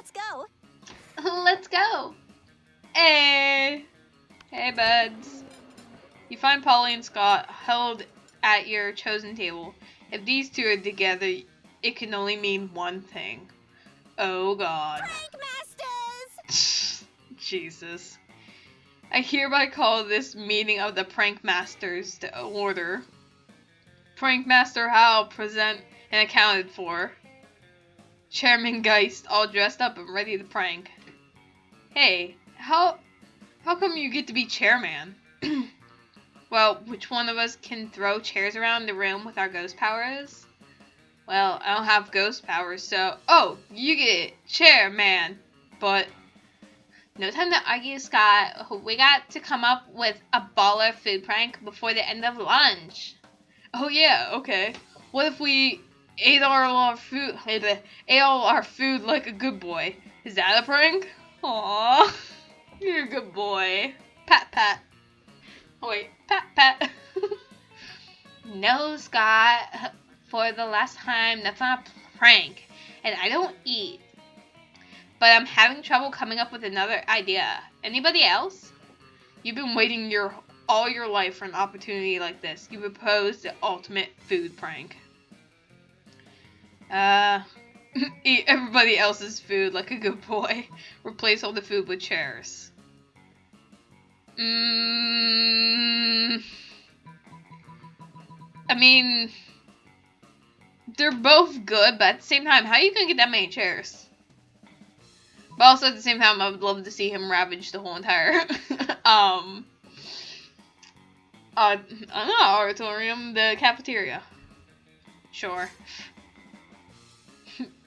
Let's go. Let's go. Hey. Hey, buds. You find Polly and Scott held at your chosen table. If these two are together, it can only mean one thing. Oh, God. Prank Masters! Jesus. I hereby call this meeting of the Prank Masters to order. Prank Master Hal present and accounted for. Chairman Geist all dressed up and ready to prank. Hey, how come you get to be chairman? Well, which one of us can throw chairs around the room with our ghost powers? Well, I don't have ghost powers, so... Oh, you get it, chairman. But... no time to argue, Scott. We got to come up with a baller food prank before the end of lunch. Oh yeah, okay. What if we ate all our food like a good boy? Is that a prank? Aww, you're a good boy. Pat pat. Oh wait, pat pat. No, Scott. For the last time, that's not a prank. And I don't eat. But I'm having trouble coming up with another idea. Anybody else? You've been waiting all your life for an opportunity like this. You proposed the ultimate food prank. Eat everybody else's food like a good boy. Replace all the food with chairs. I mean, they're both good, but at the same time, how are you gonna get that many chairs? But also at the same time, I would love to see him ravage the whole entire, I don't know, auditorium, the cafeteria. Sure.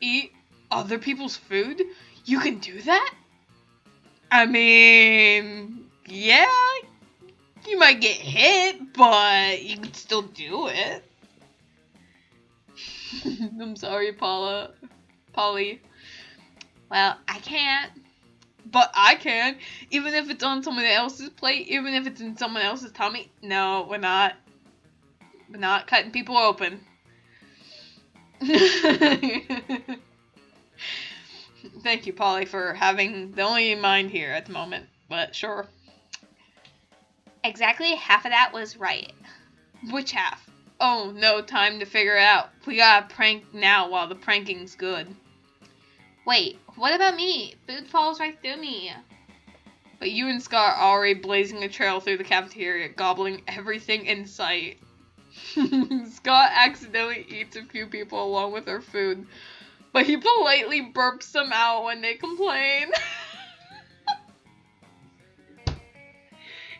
Eat other people's food? You can do that? I mean, yeah, you might get hit, but you can still do it. I'm sorry, Polly. Well, I can't. But I can. Even if it's on someone else's plate, even if it's in someone else's tummy. No, we're not. We're not cutting people open. Thank you, Polly, for having the only mind here at the moment. But sure. Exactly half of that was right. Which half? Oh, no time to figure it out. We gotta prank now while the pranking's good. Wait, what about me? Food falls right through me. But you and Scott are already blazing a trail through the cafeteria, gobbling everything in sight. Scott accidentally eats a few people along with their food, but he politely burps them out when they complain.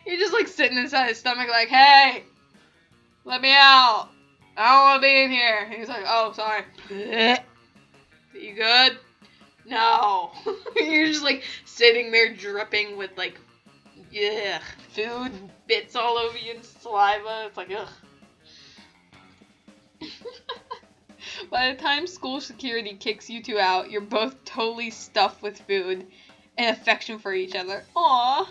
He's just like sitting inside his stomach like, hey, let me out. I don't want to be in here. And he's like, oh, sorry. You good? No. You're just like sitting there dripping with like, yeah, food bits all over you and saliva. It's like, ugh. By the time school security kicks you two out, you're both totally stuffed with food and affection for each other. Aww.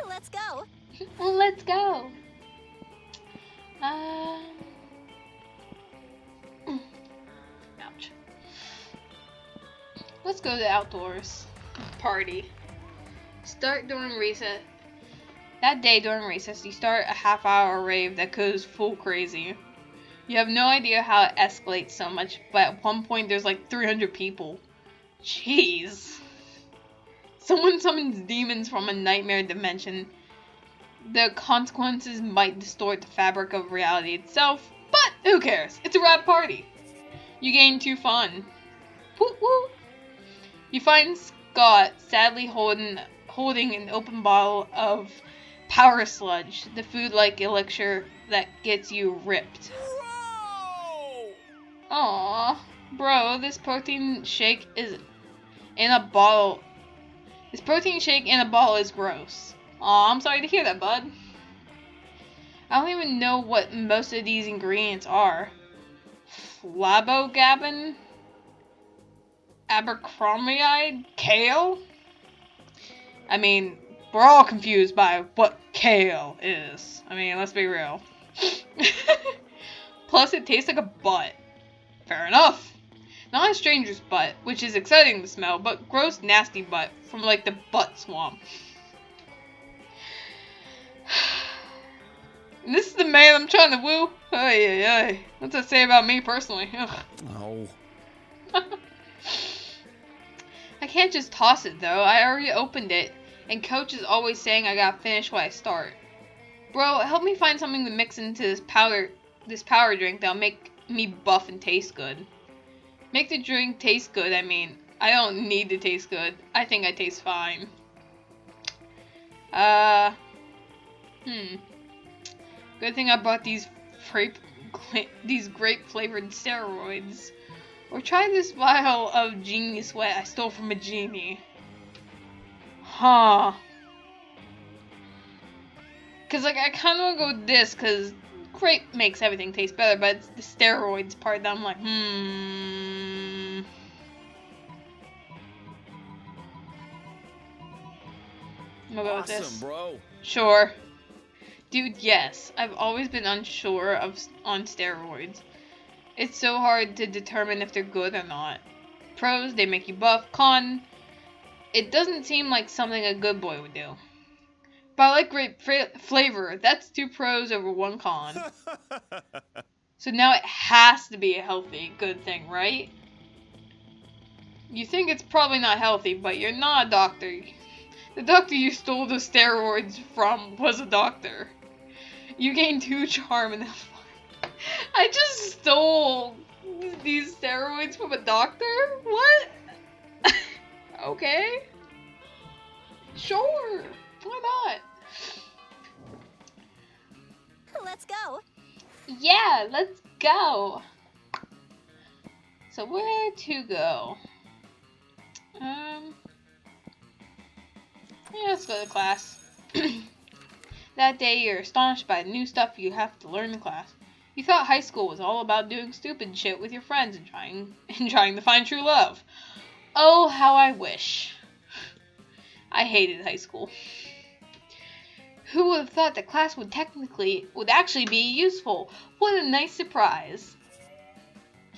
Let's go. Let's go. Ouch. Let's go to the outdoors. Party. Start during recess. That day during recess, you start a half-hour rave that goes full crazy. You have no idea how it escalates so much, but at one point there's like 300 people. Jeez. Someone summons demons from a nightmare dimension. The consequences might distort the fabric of reality itself, but who cares? It's a rad party. You gain 2 fun. Woo woo. You find Scott sadly holding an open bottle of power sludge, the food-like elixir that gets you ripped. Whoa! Aww, bro, this protein shake in a bottle is gross. Aw, I'm sorry to hear that, bud. I don't even know what most of these ingredients are. Flabogabin? Abercrombie? Kale? I mean, we're all confused by what kale is. I mean, let's be real. Plus, it tastes like a butt. Fair enough. Not a stranger's butt, which is exciting to smell, but gross, nasty butt from like the butt swamp. And this is the man I'm trying to woo? Ay, ay, ay. What's that say about me personally? Ugh. Oh. I can't just toss it though. I already opened it, and Coach is always saying I gotta finish what I start. Bro, help me find something to mix into this power drink that'll make me buff and taste good. Make the drink taste good, I mean. I don't need to taste good. I think I taste fine. Good thing I bought these grape flavored steroids. Or try this vial of genie sweat I stole from a genie. Huh. Cause like I kinda wanna go with this cause grape makes everything taste better, but it's the steroids part that I'm like, I'm gonna go with this. Awesome, bro. Sure. Dude, yes. I've always been unsure on steroids. It's so hard to determine if they're good or not. Pros, they make you buff. Con, it doesn't seem like something a good boy would do. But I like grape flavor. That's 2 pros over 1 con. So now it has to be a healthy, good thing, right? You think it's probably not healthy, but you're not a doctor. The doctor you stole the steroids from was a doctor. You gained 2 charm and I just stole these steroids from a doctor? What? Okay. Sure. Why not? Let's go. Yeah, let's go. So where to go? Yeah, let's go to class. That day, you're astonished by the new stuff you have to learn in class. You thought high school was all about doing stupid shit with your friends and trying to find true love. Oh, how I wish. I hated high school. Who would have thought that class would actually be useful? What a nice surprise.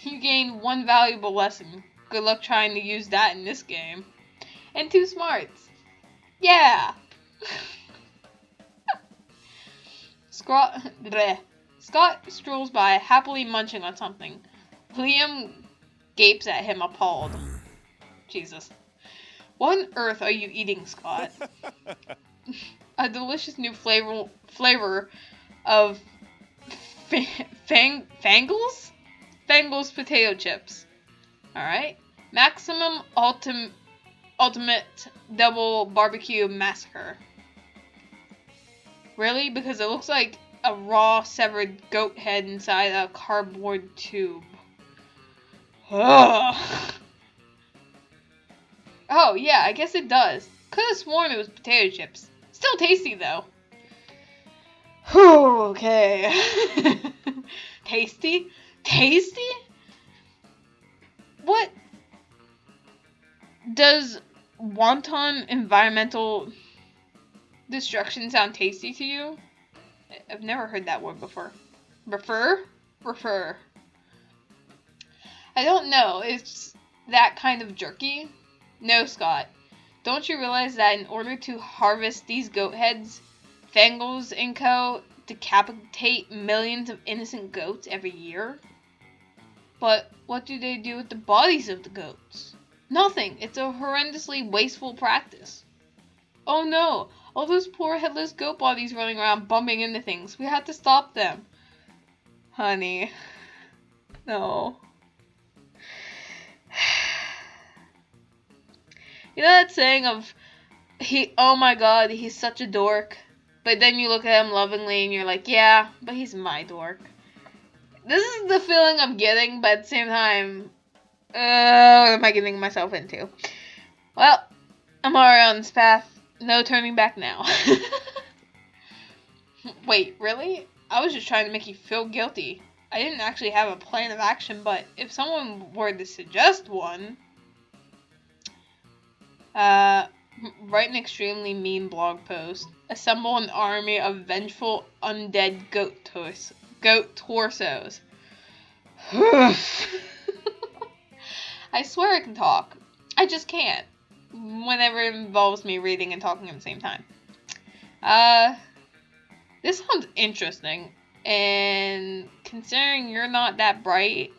You gained 1 valuable lesson. Good luck trying to use that in this game. And 2 smarts. Yeah. Scott strolls by, happily munching on something. Liam gapes at him, appalled. Jesus. What on earth are you eating, Scott? A delicious new flavor of Fangles? Fangles potato chips. Alright. Maximum Ultimate Double Barbecue Massacre. Really? Because it looks like a raw, severed goat head inside a cardboard tube. Ugh. Oh, yeah, I guess it does. Could have sworn it was potato chips. Still tasty, though. Whew, okay. Tasty? Tasty? What? Does wanton environmental destruction sound tasty to you? I've never heard that word before. Refer? I don't know. It's that kind of jerky? No, Scott. Don't you realize that in order to harvest these goat heads, Fangles & Co. decapitate millions of innocent goats every year? But what do they do with the bodies of the goats? Nothing. It's a horrendously wasteful practice. Oh no! All those poor headless goat bodies running around bumping into things. We have to stop them. Honey. No. You know that saying of, oh my god, he's such a dork. But then you look at him lovingly and you're like, yeah, but he's my dork. This is the feeling I'm getting, but at the same time, what am I getting myself into? Well, I'm already on this path. No turning back now. Wait, really? I was just trying to make you feel guilty. I didn't actually have a plan of action, but if someone were to suggest one... write an extremely mean blog post. Assemble an army of vengeful undead goat torsos. I swear I can talk. I just can't. Whenever it involves me reading and talking at the same time. This sounds interesting. And considering you're not that bright,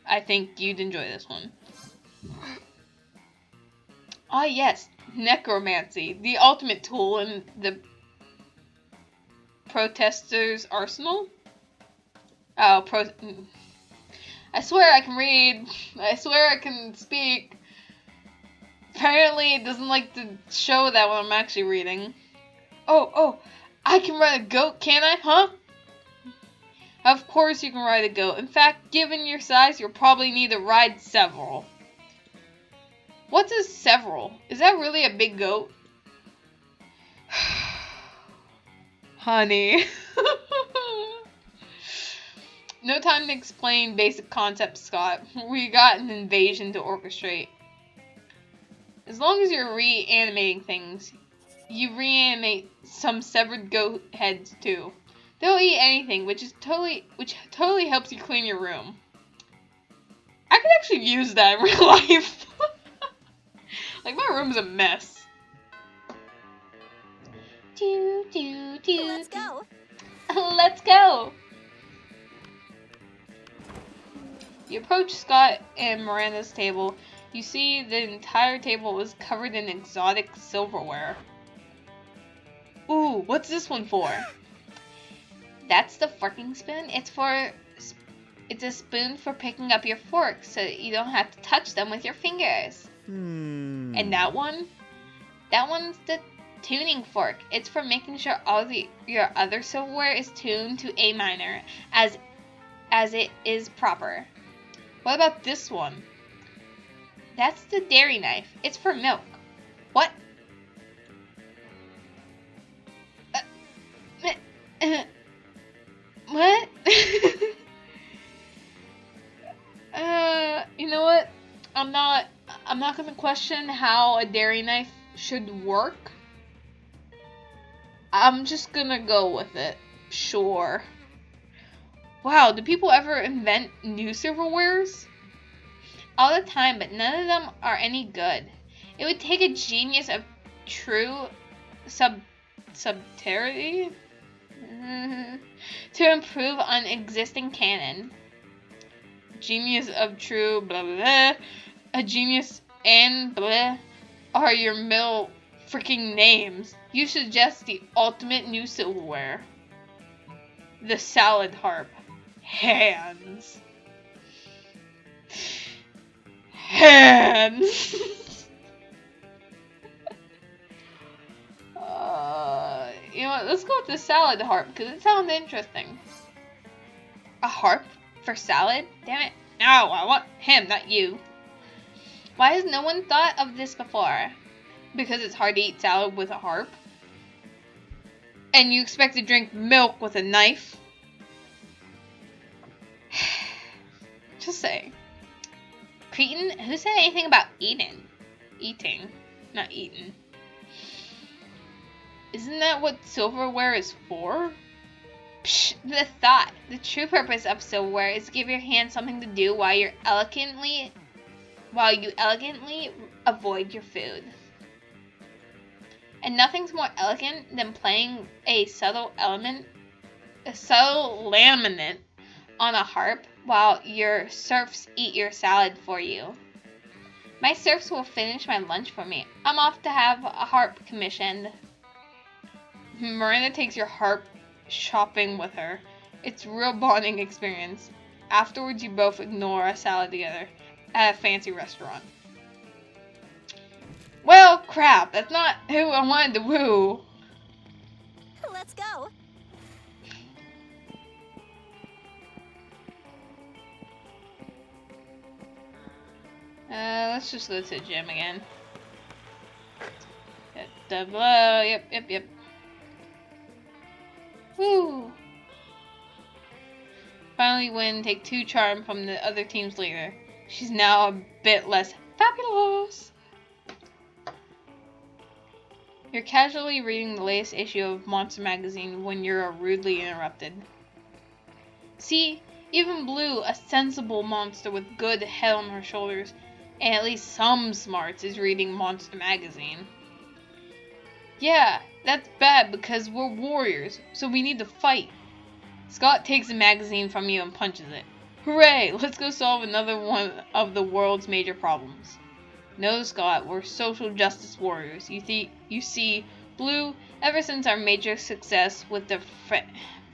I think you'd enjoy this one. Ah, yes. Necromancy. The ultimate tool in the protesters' arsenal? Oh, I swear I can read. I swear I can speak. Apparently it doesn't like to show that when I'm actually reading. Oh, I can ride a goat, can I, huh? Of course you can ride a goat. In fact, given your size, you'll probably need to ride several. What's a several? Is that really a big goat? Honey. No time to explain basic concepts, Scott. We got an invasion to orchestrate. As long as you're reanimating things, you reanimate some severed goat heads too. They'll eat anything, which totally helps you clean your room. I could actually use that in real life. Like, my room's a mess. Let's go. Let's go. You approach Scott and Miranda's table. You see the entire table was covered in exotic silverware. Ooh, what's this one for? That's the forking spoon. It's a spoon for picking up your forks so that you don't have to touch them with your fingers. And that one? That one's the tuning fork. It's for making sure your other silverware is tuned to A minor as it is proper. What about this one? That's the dairy knife. It's for milk. What? What? You know what? I'm not gonna question how a dairy knife should work. I'm just gonna go with it. Sure. Wow, do people ever invent new silverwares? All the time, but none of them are any good. It would take a genius of true subterity to improve on existing canon. Genius of true blah blah blah. A genius and blah are your middle freaking names. You suggest the ultimate new silverware. The salad harp. Hands. You know what? Let's go with the salad harp because it sounds interesting. A harp for salad? Damn it. No, I want him, not you. Why has no one thought of this before? Because it's hard to eat salad with a harp? And you expect to drink milk with a knife? Just saying. Cretin? Who said anything about eating? Eating, not eating. Isn't that what silverware is for? Psh, the thought. The true purpose of silverware is to give your hand something to do while you elegantly avoid your food. And nothing's more elegant than playing a subtle laminate on a harp while your serfs eat your salad for you. My serfs will finish my lunch for me. I'm off to have a harp commissioned. Miranda takes your harp shopping with her. It's a real bonding experience. Afterwards, you both ignore a salad together at a fancy restaurant. Well, crap. That's not who I wanted to woo. Let's go. Let's just go to the gym again. Yep. Woo! Finally win, take 2 charm from the other team's leader. She's now a bit less fabulous. You're casually reading the latest issue of Monster Magazine when you're rudely interrupted. See, Even Blue, a sensible monster with good head on her shoulders, and at least some smarts, is reading Monster Magazine. Yeah, that's bad because we're warriors, so we need to fight. Scott takes the magazine from you and punches it. Hooray! Let's go solve another one of the world's major problems. No, Scott, we're social justice warriors. You see, Blue, ever since our major success with the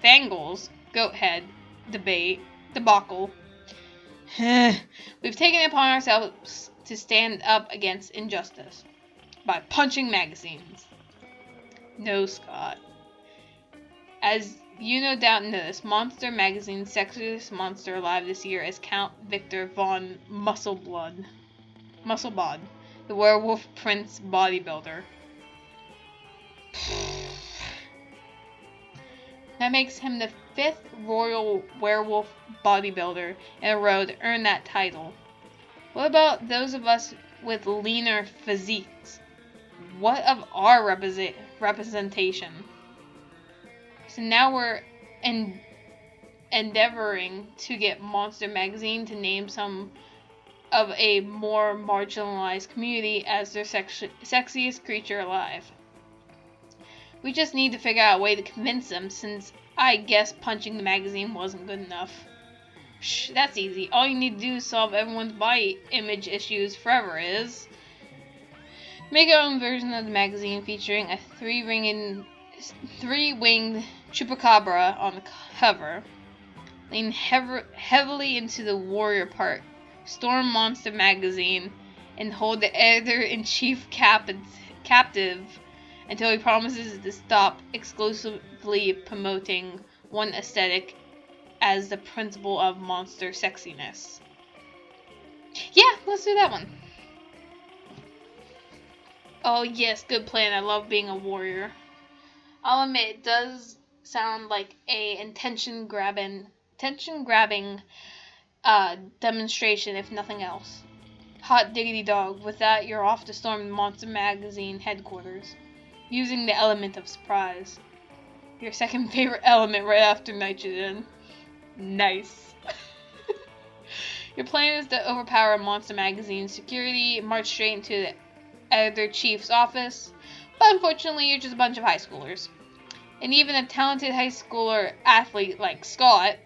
Fangles, Goathead, debacle, we've taken it upon ourselves to stand up against injustice by punching magazines. No, Scott. As you no doubt noticed, Monster Magazine's sexiest monster alive this year is Count Victor von Musclebod, the werewolf prince bodybuilder. That makes him the 5th royal werewolf bodybuilder in a row to earn that title. What about those of us with leaner physiques? What of our representation? So now we're endeavoring to get Monster Magazine to name some of a more marginalized community as their sexiest creature alive. We just need to figure out a way to convince them, since I guess punching the magazine wasn't good enough. Shh, that's easy. All you need to do is solve everyone's body image issues forever is make our own version of the magazine featuring a three-winged chupacabra on the cover. Lean heavily into the warrior part. Storm Monster Magazine and hold the editor-in-chief captive until he promises to stop exclusively promoting one aesthetic as the principle of monster sexiness. Yeah, let's do that one. Oh yes, good plan. I love being a warrior. I'll admit, it does sound like a attention-grabbing demonstration, if nothing else. Hot diggity dog. With that, you're off to storm Monster Magazine headquarters, using the element of surprise. Your second favorite element right after nitrogen. Nice. Your plan is to overpower Monster Magazine's security, march straight into the editor-chief's office, but unfortunately you're just a bunch of high schoolers. And even a talented high schooler athlete like Scott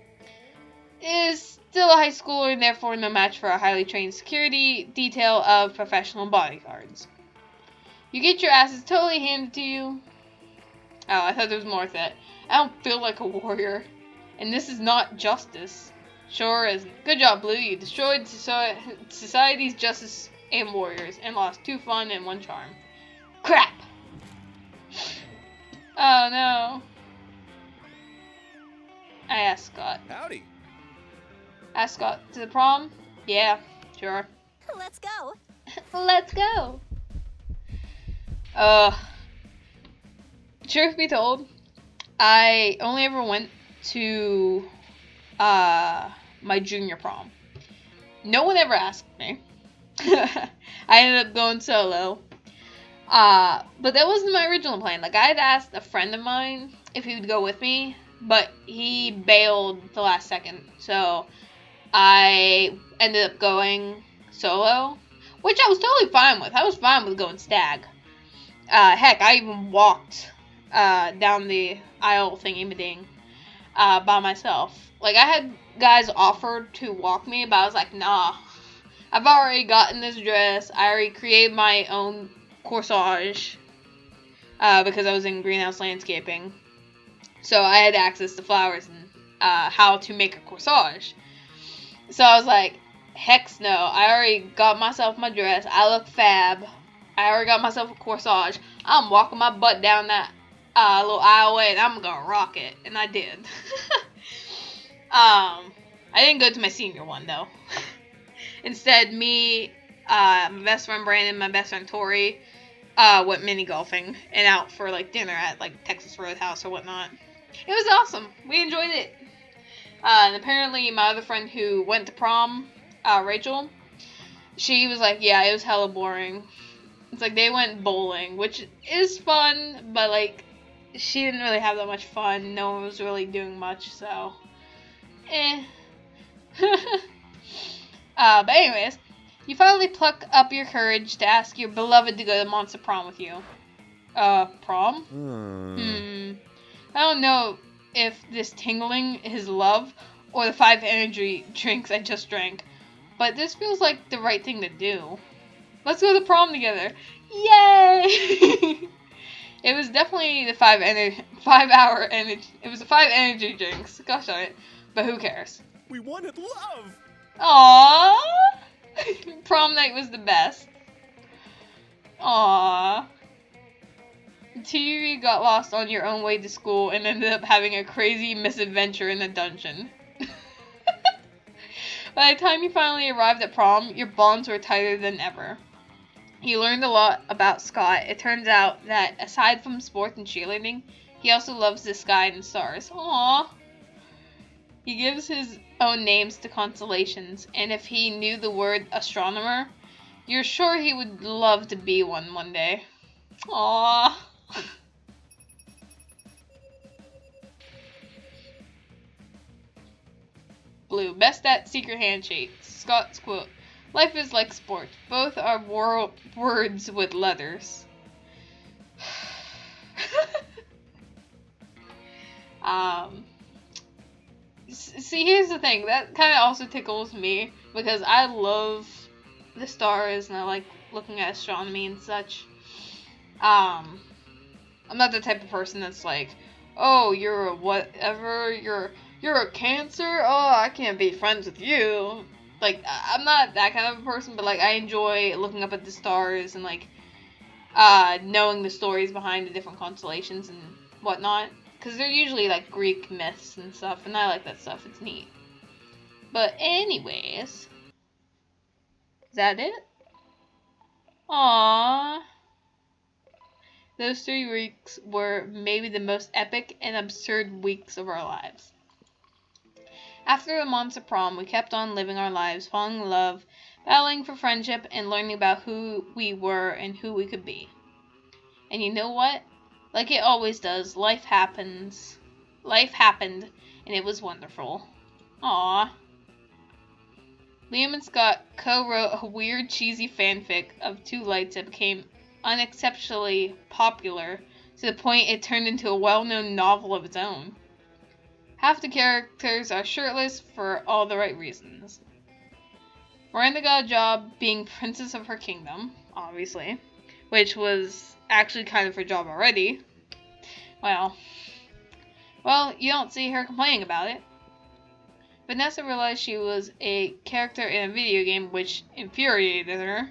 is still a high schooler and therefore no match for a highly trained security detail of professional bodyguards. You get your asses totally handed to you. Oh, I thought there was more to that. I don't feel like a warrior, and this is not justice. Sure isn't. Good job, Blue. You destroyed society's justice and warriors, and lost 2 fun and 1 charm. Crap! Oh no. I asked Scott. Howdy. Asked Scott to the prom? Yeah, sure. Let's go. Let's go. Truth be told, I only ever went to my junior prom. No one ever asked me. I ended up going solo. But that wasn't my original plan. Like, I had asked a friend of mine if he would go with me, but he bailed the last second. So I ended up going solo, which I was totally fine with. I was fine with going stag. Heck, I even walked down the aisle thingy-ma-ding by myself. Like, I had guys offer to walk me, but I was like, nah. I've already gotten this dress. I already created my own corsage because I was in greenhouse landscaping. So I had access to flowers and how to make a corsage. So I was like, heck no. I already got myself my dress. I look fab. I already got myself a corsage. I'm walking my butt down that little aisleway and I'm gonna rock it. And I did. I didn't go to my senior one though. Instead, me, my best friend Brandon, my best friend Tori, went mini golfing and out for like dinner at like Texas Roadhouse or whatnot. It was awesome. We enjoyed it. And apparently my other friend who went to prom, Rachel, she was like, yeah, it was hella boring. It's like they went bowling, which is fun, but like she didn't really have that much fun. No one was really doing much, so But anyways, you finally pluck up your courage to ask your beloved to go to Monster Prom with you. Prom? I don't know if this tingling is love or the 5 energy drinks I just drank, but this feels like the right thing to do. Let's go to prom together. Yay! It was definitely the 5-hour energy. It was the 5 energy drinks. Gosh darn it. But who cares? We wanted love! Aww! Prom night was the best. Aww. You got lost on your own way to school and ended up having a crazy misadventure in a dungeon. By the time you finally arrived at prom, your bonds were tighter than ever. You learned a lot about Scott. It turns out that aside from sports and cheerleading, he also loves the sky and stars. Aww. He gives his own names to constellations, and if he knew the word astronomer, you're sure he would love to be one day. Aww. Blue, best at secret handshake. Scott's quote: "Life is like sport. Both are words with letters." See, here's the thing. That kind of also tickles me because I love the stars and I like looking at astronomy and such. I'm not the type of person that's like, oh, you're a whatever, you're a Cancer, oh, I can't be friends with you. Like, I'm not that kind of a person, but like, I enjoy looking up at the stars and like, knowing the stories behind the different constellations and whatnot. Because they're usually like Greek myths and stuff, and I like that stuff, it's neat. But anyways, is that it? Aww. Those 3 weeks were maybe the most epic and absurd weeks of our lives. After the Monster Prom, we kept on living our lives, falling in love, battling for friendship, and learning about who we were and who we could be. And you know what? Like it always does, life happens. Life happened, and it was wonderful. Aww. Liam and Scott co-wrote a weird, cheesy fanfic of 2 lights that became unexceptionally popular to the point it turned into a well-known novel of its own. Half the characters are shirtless for all the right reasons. Miranda got a job being princess of her kingdom, obviously, which was actually kind of her job already. Well, you don't see her complaining about it. Vanessa realized she was a character in a video game, which infuriated her.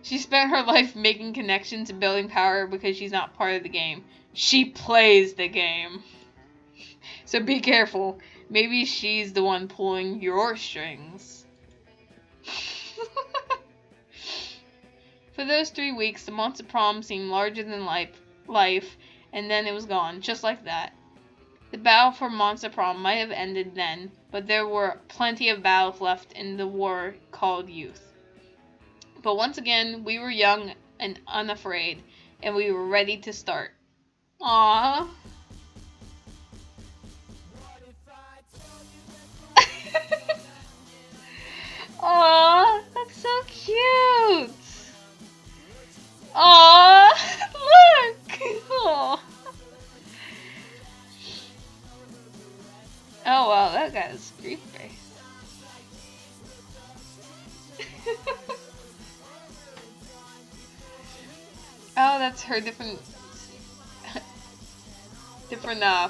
She spent her life making connections and building power because she's not part of the game. She plays the game. So be careful. Maybe she's the one pulling your strings. For those 3 weeks, the Monster Prom seemed larger than life, and then it was gone, just like that. The battle for Monster Prom might have ended then, but there were plenty of battles left in the war called youth. But once again, we were young and unafraid, and we were ready to start. Aww. Aww, that's so cute. Aww, look. Aww. Oh wow, that guy is creepy. Oh, that's her different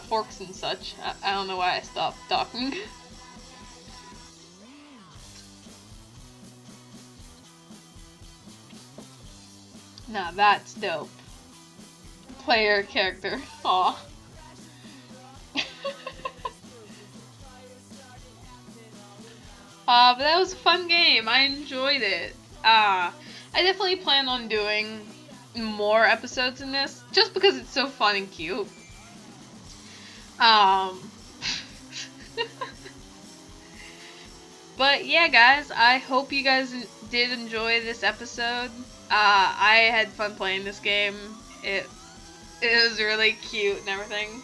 forks and such. I don't know why I stopped talking. Nah, that's dope. Player character. Aw. But that was a fun game. I enjoyed it. I definitely plan on doing more episodes in this, just because it's so fun and cute. But yeah, guys, I hope you guys did enjoy this episode. I had fun playing this game. It was really cute and everything.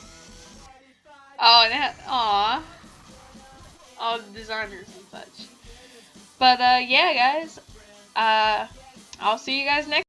Oh, and it had, aw. Oh, designers and such. But yeah, guys, I'll see you guys next